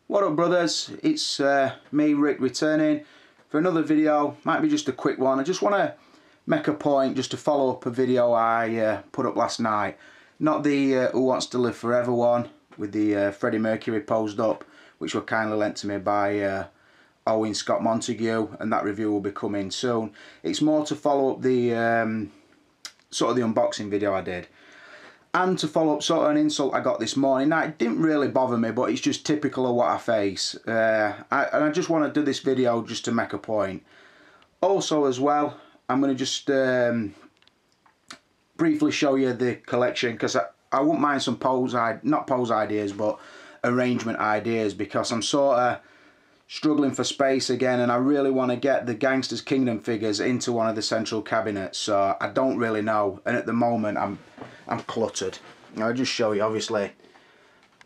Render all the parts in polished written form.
What up, brothers? It's me, Rick, returning for another video. Might be just a quick one. I just want to make a point just to follow up a video I put up last night. Not the Who Wants to Live Forever one with the Freddie Mercury posed up, which were kindly lent to me by Owen Scott Montague, and that review will be coming soon. It's more to follow up the sort of the unboxing video I did, and to follow up sort of an insult I got this morning. Now, it didn't really bother me, but it's just typical of what I face. And I just want to do this video just to make a point. Also as well, I'm going to just briefly show you the collection, because I wouldn't mind some not pose ideas, but arrangement ideas, because I'm sort of struggling for space again, and I really want to get the Gangsters Kingdom figures into one of the central cabinets. So I don't really know, and at the moment I'm cluttered. I'll just show you. Obviously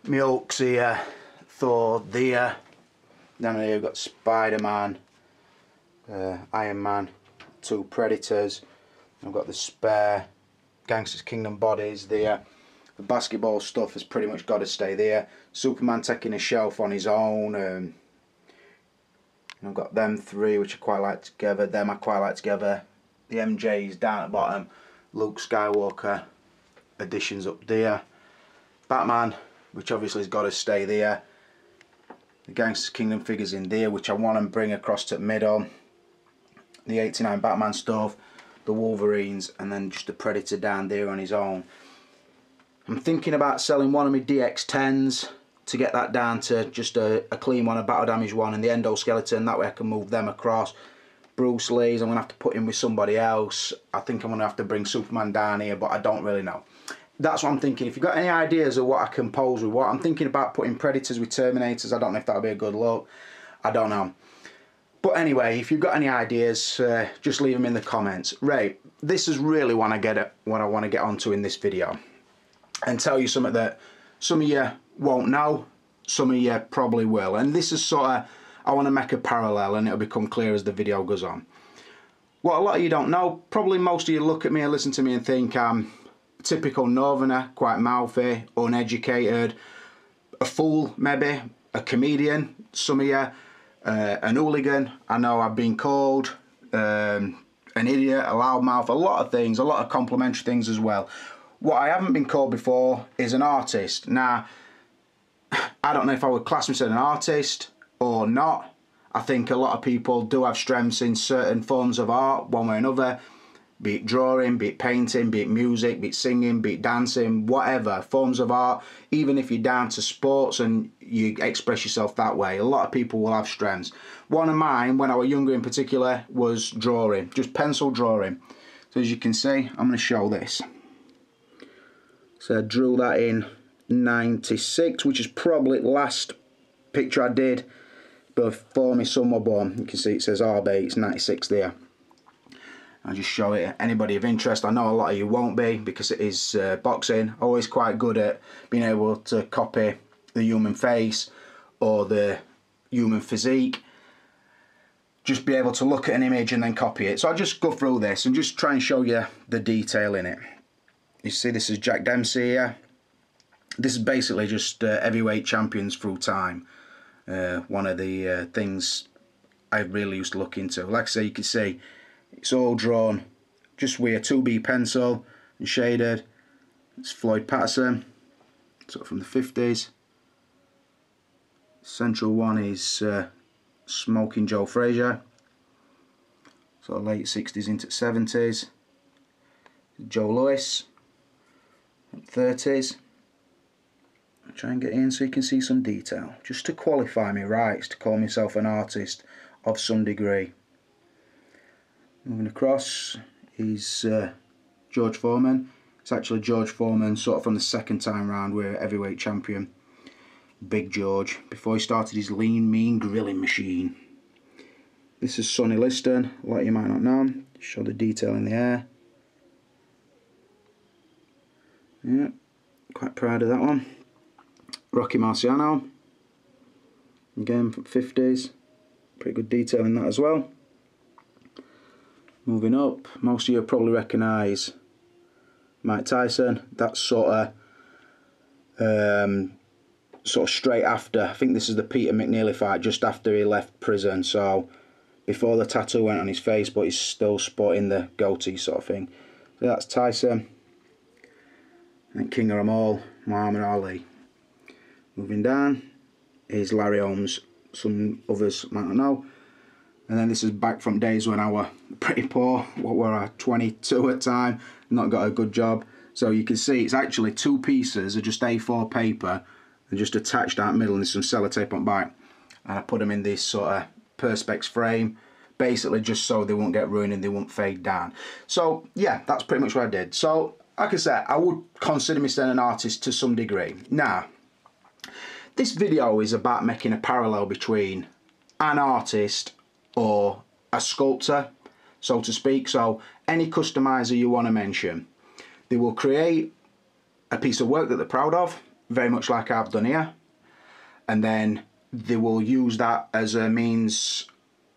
my Hulk's here, Thor there, down here we've got Spider-Man, Iron Man, two Predators. I've got the spare Gangsters Kingdom bodies there. The basketball stuff has pretty much got to stay there. Superman taking a shelf on his own. I've got them three, which I quite like together. Them I quite like together. The MJ's down at the bottom. Luke Skywalker additions up there. Batman, which obviously has got to stay there. The Gangsters Kingdom figures in there, which I want to bring across to the middle. The 89 Batman stuff. The Wolverines, and then just the Predator down there on his own. I'm thinking about selling one of my DX10s to get that down to just a clean one, a battle damage one, and the endoskeleton. That way I can move them across. Bruce Lee's, I'm going to have to put in with somebody else. I think I'm going to have to bring Superman down here, but I don't really know. That's what I'm thinking. If you've got any ideas of what I can pose with what, I'm thinking about putting Predators with Terminators. I don't know if that would be a good look. I don't know. But anyway, if you've got any ideas, just leave them in the comments. Right, this is really what I want to get onto in this video, and tell you something that some of you won't know, some of you probably will. And this is sort of, I want to make a parallel, and it'll become clear as the video goes on. What a lot of you don't know, probably most of you look at me and listen to me and think I'm a typical northerner, quite mouthy, uneducated, a fool maybe, a comedian, some of you, an hooligan. I know I've been called an idiot, a loudmouth, a lot of things, a lot of complimentary things as well. What I haven't been called before is an artist. Now, I don't know if I would class myself as an artist or not. I think a lot of people do have strengths in certain forms of art, one way or another. Be it drawing, be it painting, be it music, be it singing, be it dancing, whatever, forms of art. Even if you're down to sports and you express yourself that way, a lot of people will have strengths. One of mine, when I was younger in particular, was drawing, just pencil drawing. So as you can see, I'm going to show this. So I drew that in 96, which is probably the last picture I did before my son was born. You can see it says RB, it's 96 there. I'll just show it. Anybody of interest, I know a lot of you won't be, because it is boxing. Always quite good at being able to copy the human face or the human physique. Just be able to look at an image and then copy it. So I'll just go through this and just try and show you the detail in it. You see, this is Jack Dempsey here. This is basically just heavyweight champions through time. One of the things I really used to look into. Like I say, you can see it's all drawn just with a 2B pencil and shaded. It's Floyd Patterson, sort of from the 50s. Central one is Smoking Joe Frazier, sort of late 60s into 70s. Joe Louis, 30s. I'll try and get in so you can see some detail, just to qualify me rights to call myself an artist of some degree. Moving across is George Foreman. It's actually George Foreman sort of from the second time round with heavyweight champion Big George, before he started his lean mean grilling machine. This is Sonny Liston, a lot you might not know. Show the detail in the hair. Yeah, quite proud of that one. Rocky Marciano, again from 50s, pretty good detail in that as well. Moving up, most of you probably recognise Mike Tyson. That's sort of sort of straight after, I think this is the Peter McNeely fight, just after he left prison, so before the tattoo went on his face, but he's still sporting the goatee sort of thing. So that's Tyson, and King of them all, Muhammad Ali. Moving down is Larry Holmes, some others might not know. And then this is back from days when I were pretty poor, what were I, 22 at the time, not got a good job. So you can see it's actually two pieces of just A4 paper and just attached out middle and there's some sellotape on back. And I put them in this sort of perspex frame, basically just so they won't get ruined and they won't fade down. So yeah, that's pretty much what I did. So like I said, I would consider myself an artist to some degree. Now, this video is about making a parallel between an artist or a sculptor, so to speak. So any customizer you want to mention, they will create a piece of work that they're proud of, very much like I've done here, and then they will use that as a means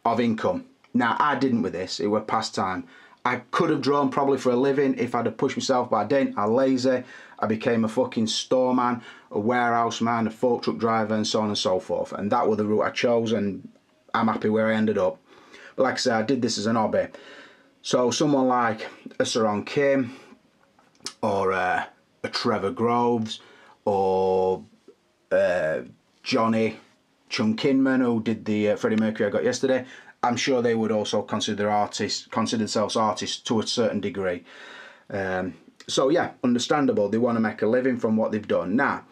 of income. Now, I didn't with this, it was pastime. I could have drawn probably for a living if I'd have pushed myself, but I didn't. I lazy. I became a fucking storeman, a warehouse man, a fork truck driver, and so on and so forth. And that was the route I chose, and I'm happy where I ended up. But like I said, I did this as an hobby. So someone like a Saron Kim, or a Trevor Groves, or Johnny Chunkinman, who did the Freddie Mercury I got yesterday, I'm sure they would also consider themselves artists to a certain degree. So yeah, understandable. They want to make a living from what they've done. Now,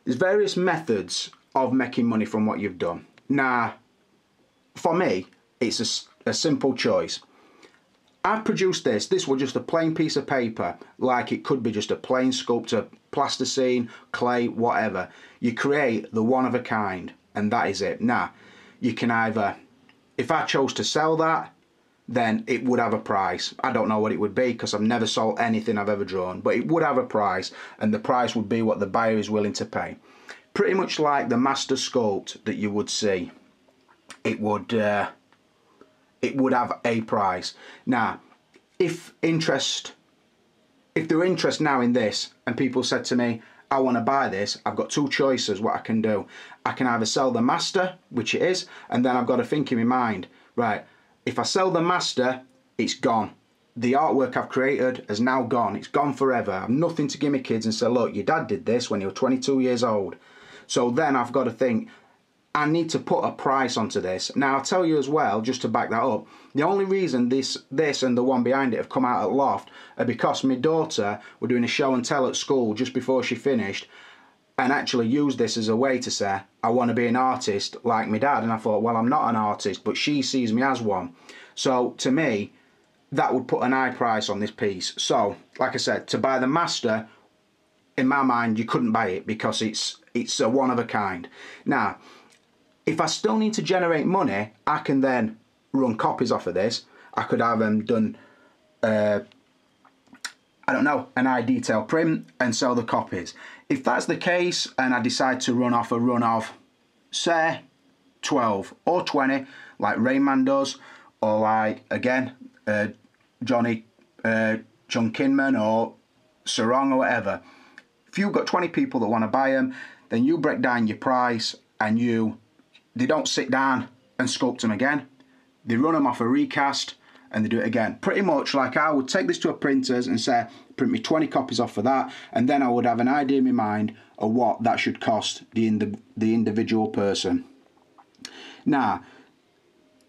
there's various methods of making money from what you've done. Now, for me, it's a simple choice. I've produced this. This was just a plain piece of paper, like it could be just a plain sculpture, plasticine, clay, whatever. You create the one of a kind, and that is it. Now, you can either, if I chose to sell that, then it would have a price. I don't know what it would be because I've never sold anything I've ever drawn, but it would have a price, and the price would be what the buyer is willing to pay. Pretty much like the master sculpt that you would see. It would have a price. Now, if there were interest now in this and people said to me, I want to buy this, I've got two choices what I can do. I can either sell the master, which it is, and then I've got to think in my mind, right, if I sell the master, it's gone. The artwork I've created has now gone. It's gone forever. I have nothing to give my kids and say, look, your dad did this when he was 22 years old. So then I've got to think, I need to put a price onto this. Now, I'll tell you as well, just to back that up, the only reason this and the one behind it have come out at Loft are because my daughter were doing a show and tell at school just before she finished, and actually used this as a way to say, I want to be an artist like my dad. And I thought, well, I'm not an artist, but she sees me as one. So to me, that would put an high price on this piece. So, like I said, to buy the master, in my mind, you couldn't buy it because it's a one of a kind. Now, if I still need to generate money, I can then run copies off of this. I could have them done, I don't know, an eye detail print and sell the copies. If that's the case and I decide to run off a run of, say, 12 or 20, like Rayman does, or like, again, Johnny Chunkinman or Sarong or whatever, if you've got 20 people that want to buy them, then you break down your price and they don't sit down and sculpt them again. They run them off a recast and they do it again. Pretty much like I would take this to a printers and say, print me 20 copies off for that, and then I would have an idea in my mind of what that should cost the individual person. Now,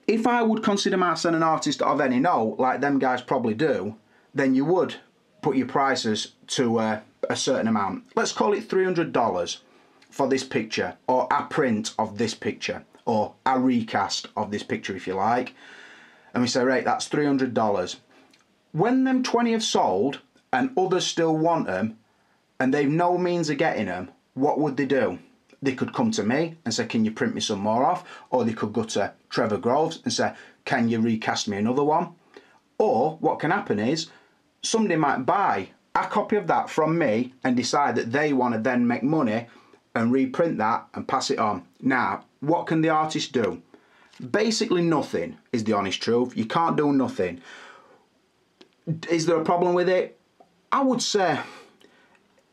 if I would consider myself an artist of any note, like them guys probably do, then you would put your prices to a certain amount. Let's call it $300 for this picture, or a print of this picture, or a recast of this picture if you like. And we say, right, that's $300. When them 20 have sold and others still want them and they've no means of getting them, what would they do? They could come to me and say, can you print me some more off? Or they could go to Trevor Groves and say, can you recast me another one? Or what can happen is somebody might buy a copy of that from me and decide that they want to then make money and reprint that and pass it on. Now, what can the artist do? Basically nothing is the honest truth. You can't do nothing. Is there a problem with it? I would say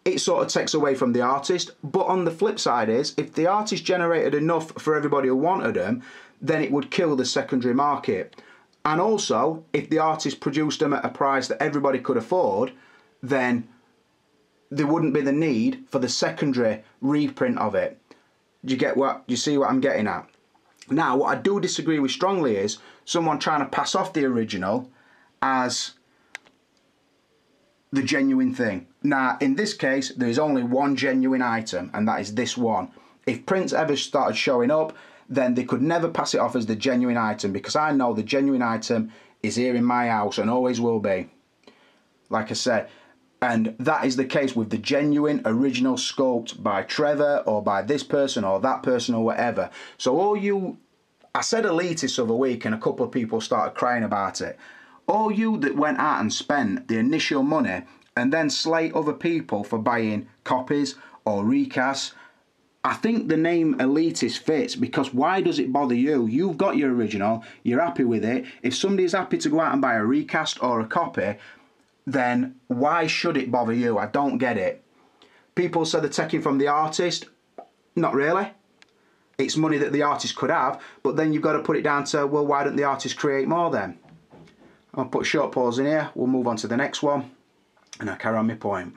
it sort of takes away from the artist. But on the flip side is, if the artist generated enough for everybody who wanted them, then it would kill the secondary market. And also, if the artist produced them at a price that everybody could afford, then there wouldn't be the need for the secondary reprint of it. Do you see what I'm getting at? Now, what I do disagree with strongly is someone trying to pass off the original as the genuine thing. Now, in this case, there is only one genuine item, and that is this one. If prints ever started showing up, then they could never pass it off as the genuine item, because I know the genuine item is here in my house and always will be. Like I said, and that is the case with the genuine original sculpt by Trevor or by this person or that person or whatever. So all you, I said elitists the other week and a couple of people started crying about it. All you that went out and spent the initial money and then slate other people for buying copies or recasts, I think the name elitist fits, because why does it bother you? You've got your original, you're happy with it. If somebody's happy to go out and buy a recast or a copy, then why should it bother you? I don't get it. People say they're taking from the artist. Not really. It's money that the artist could have, but then you've got to put it down to, well, why don't the artist create more then? I'll put a short pause in here. We'll move on to the next one, and I'll carry on my point.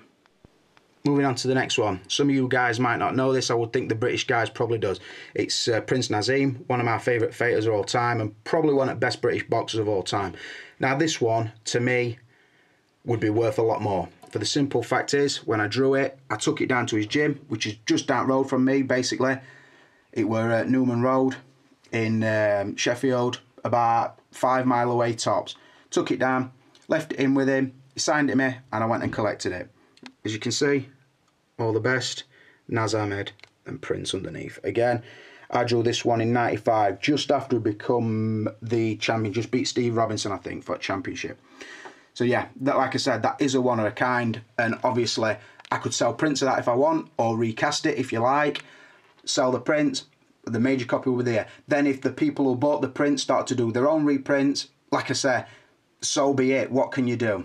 Moving on to the next one. Some of you guys might not know this. I would think the British guys probably does. It's Prince Naseem, one of my favourite fighters of all time, and probably one of the best British boxers of all time. Now, this one, to me, would be worth a lot more. For the simple fact is, when I drew it, I took it down to his gym, which is just down the road from me, basically. It were at Newman Road in Sheffield, about 5 mile away tops. Took it down, left it in with him, he signed it me, and I went and collected it. As you can see, all the best, Naz Ahmed and Prince underneath. Again, I drew this one in '95, just after he become the champion, just beat Steve Robinson, I think, for a championship. So yeah, that, like I said, that is a one of a kind, and obviously I could sell prints of that if I want, or recast it if you like, sell the prints, the major copy over there. Then if the people who bought the print start to do their own reprints, like I say, so be it. What can you do?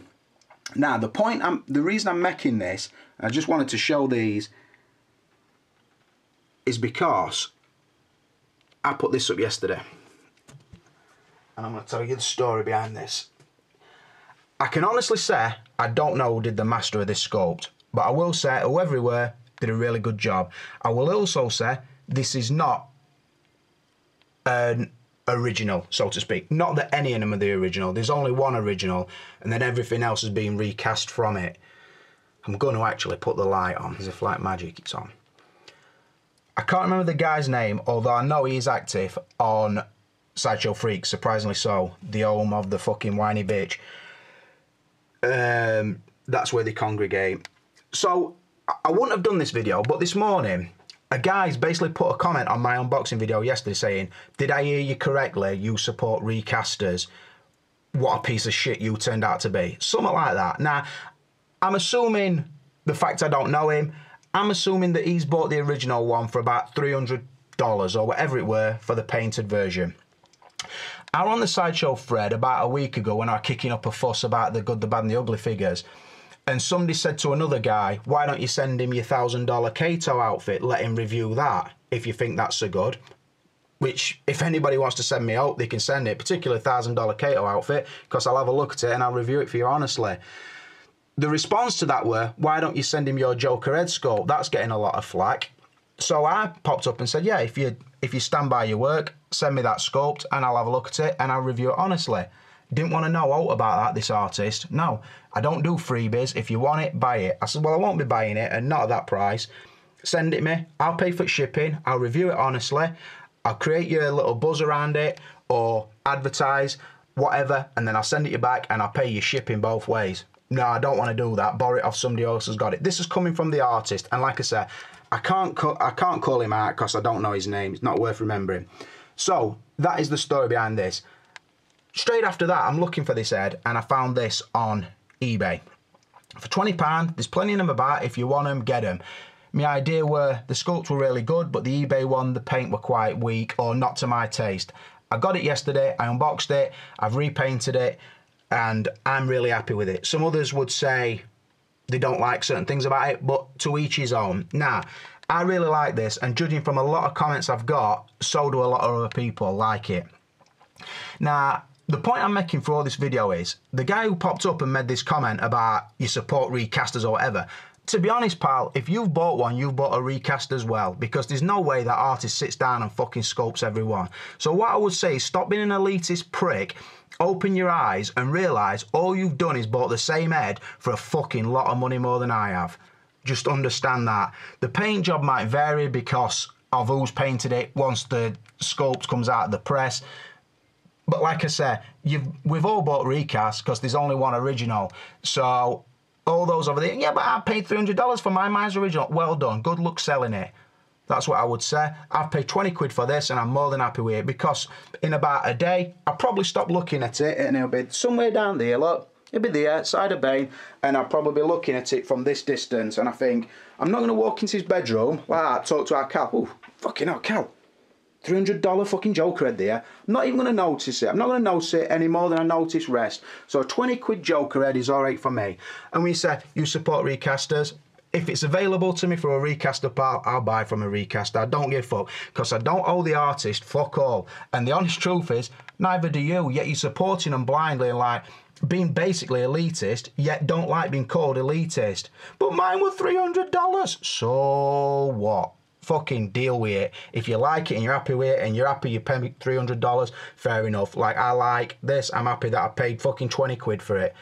Now, the reason I'm making this, I just wanted to show these, is because I put this up yesterday. And I'm going to tell you the story behind this. I can honestly say I don't know who did the master of this sculpt, but I will say whoever he were did a really good job. I will also say this is not an original, so to speak. Not that any of them are the original. There's only one original, and then everything else has been recast from it. I'm going to actually put the light on, as if like magic it's on. I can't remember the guy's name, although I know he's active on Sideshow Freaks, surprisingly so, the home of the fucking whiny bitch. That's where they congregate. So I wouldn't have done this video, but this morning a guy's basically put a comment on my unboxing video yesterday saying, did I hear you correctly, you support recasters, what a piece of shit you turned out to be. Something like that. Now, I'm assuming, the fact I don't know him, I'm assuming that he's bought the original one for about $300 or whatever it were for the painted version. I was on the Sideshow thread about a week ago when I was kicking up a fuss about the good, the bad and the ugly figures, and somebody said to another guy, why don't you send him your $1,000 Kato outfit, let him review that if you think that's so good. Which, if anybody wants to send me out, they can send it, particularly $1,000 Kato outfit, because I'll have a look at it and I'll review it for you honestly. The response to that were, why don't you send him your Joker head sculpt? That's getting a lot of flack. So I popped up and said, yeah, if you stand by your work, send me that sculpt and I'll have a look at it and I'll review it honestly. Didn't want to know out about that, this artist. No, I don't do freebies. If you want it, buy it. I said, well, I won't be buying it, and not at that price. Send it me. I'll pay for shipping. I'll review it honestly. I'll create you a little buzz around it or advertise, whatever, and then I'll send it you back and I'll pay you shipping both ways. No, I don't want to do that. Borrow it off somebody else has got it. This is coming from the artist, and like I said, I can't call him out because I don't know his name. It's not worth remembering. So that is the story behind this. Straight after that, I'm looking for this head, and I found this on eBay. For £20, there's plenty of them about. If you want them, get them. My idea were the sculpts were really good, but the eBay one, the paint were quite weak or not to my taste. I got it yesterday, I unboxed it, I've repainted it, and I'm really happy with it. Some others would say they don't like certain things about it, but to each his own. Now, I really like this, and judging from a lot of comments I've got, so do a lot of other people like it. Now, the point I'm making for all this video is, the guy who popped up and made this comment about you support recasters or whatever, to be honest, pal, if you've bought one, you've bought a recast as well, because there's no way that artist sits down and fucking scopes everyone. So what I would say is stop being an elitist prick, open your eyes and realise all you've done is bought the same head for a fucking lot of money more than I have. Just understand that. The paint job might vary because of who's painted it once the sculpt comes out of the press. But like I said, we've all bought recasts because there's only one original. So all those over there, yeah, but I paid $300 for mine. Mine's original. Well done. Good luck selling it. That's what I would say. I've paid 20 quid for this and I'm more than happy with it, because in about a day, I'll probably stop looking at it and it'll be somewhere down there, look. It'll be there, side of Bain, and I'll probably be looking at it from this distance, and I think, I'm not going to walk into his bedroom like that, talk to our Cal. Oh, fucking hell, Cal. $300 fucking Joker head there. I'm not even going to notice it. I'm not going to notice it any more than I notice rest. So a 20 quid Joker head is alright for me. And when you say you support recasters, if it's available to me for a recaster, pal, I'll buy from a recaster. I don't give a fuck, because I don't owe the artist fuck all. And the honest truth is, neither do you, yet you're supporting them blindly and like being basically elitist, yet don't like being called elitist. But mine were $300. So what? Fucking deal with it. If you like it and you're happy with it and you're happy you pay me $300, fair enough. Like, I like this, I'm happy that I paid fucking 20 quid for it.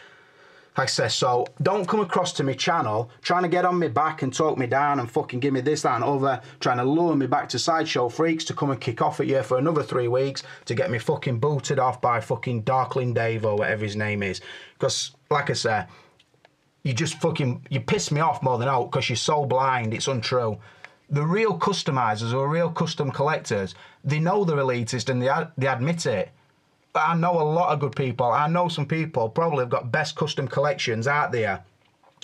Like I say, so don't come across to my channel trying to get on my back and talk me down and fucking give me this, that and other, trying to lure me back to Sideshow Freaks to come and kick off at you for another 3 weeks to get me fucking booted off by fucking Darkling Dave or whatever his name is. Because, like I say, you just fucking, you piss me off more than out because you're so blind, it's untrue. The real customizers or real custom collectors, they know they're elitist and they admit it. I know a lot of good people. I know some people probably have got best custom collections out there,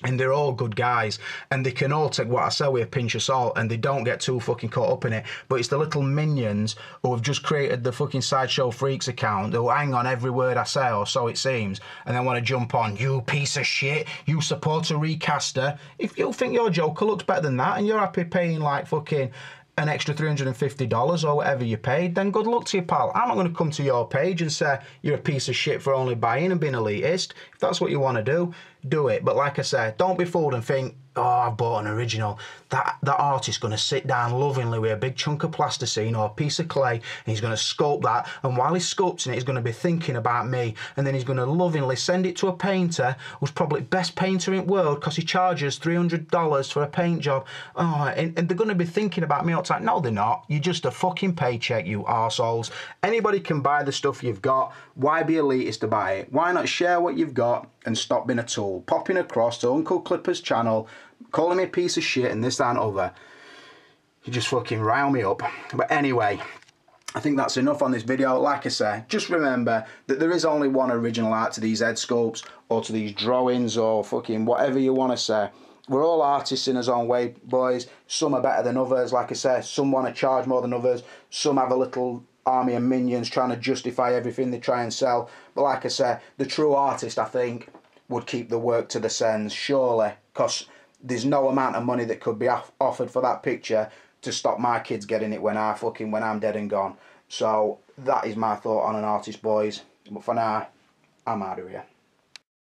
and they're all good guys, and they can all take what I say with a pinch of salt, and they don't get too fucking caught up in it. But it's the little minions who have just created the fucking Sideshow Freaks account who hang on every word I say, or so it seems, and then want to jump on, you piece of shit, you support a recaster. If you think your Joker looks better than that and you're happy paying like fucking an extra $350 or whatever you paid, then good luck to you, pal. I'm not going to come to your page and say you're a piece of shit for only buying and being elitist. If that's what you want to do it. But like I said, don't be fooled and think, oh, I've bought an original. That artist's going to sit down lovingly with a big chunk of plasticine or a piece of clay, and he's going to sculpt that, and while he's sculpting it, he's going to be thinking about me, and then he's going to lovingly send it to a painter who's probably best painter in the world because he charges $300 for a paint job. Oh, and they're going to be thinking about me all the time. No, they're not. You're just a fucking paycheck, you arseholes. Anybody can buy the stuff you've got. Why be elitist to buy it? Why not share what you've got and stop being a tool? Popping across to Uncle Clipper's channel, calling me a piece of shit and this, that and other. You just fucking rile me up. But anyway, I think that's enough on this video. Like I say, just remember that there is only one original art to these head sculpts or to these drawings or fucking whatever you want to say. We're all artists in our own way, boys. Some are better than others. Like I say, some want to charge more than others. Some have a little army of minions trying to justify everything they try and sell. But like I say, the true artist, I think, would keep the work to the sends, surely, because there's no amount of money that could be offered for that picture to stop my kids getting it when I'm dead and gone. So that is my thought on an artist, boys. But for now, I'm out of here.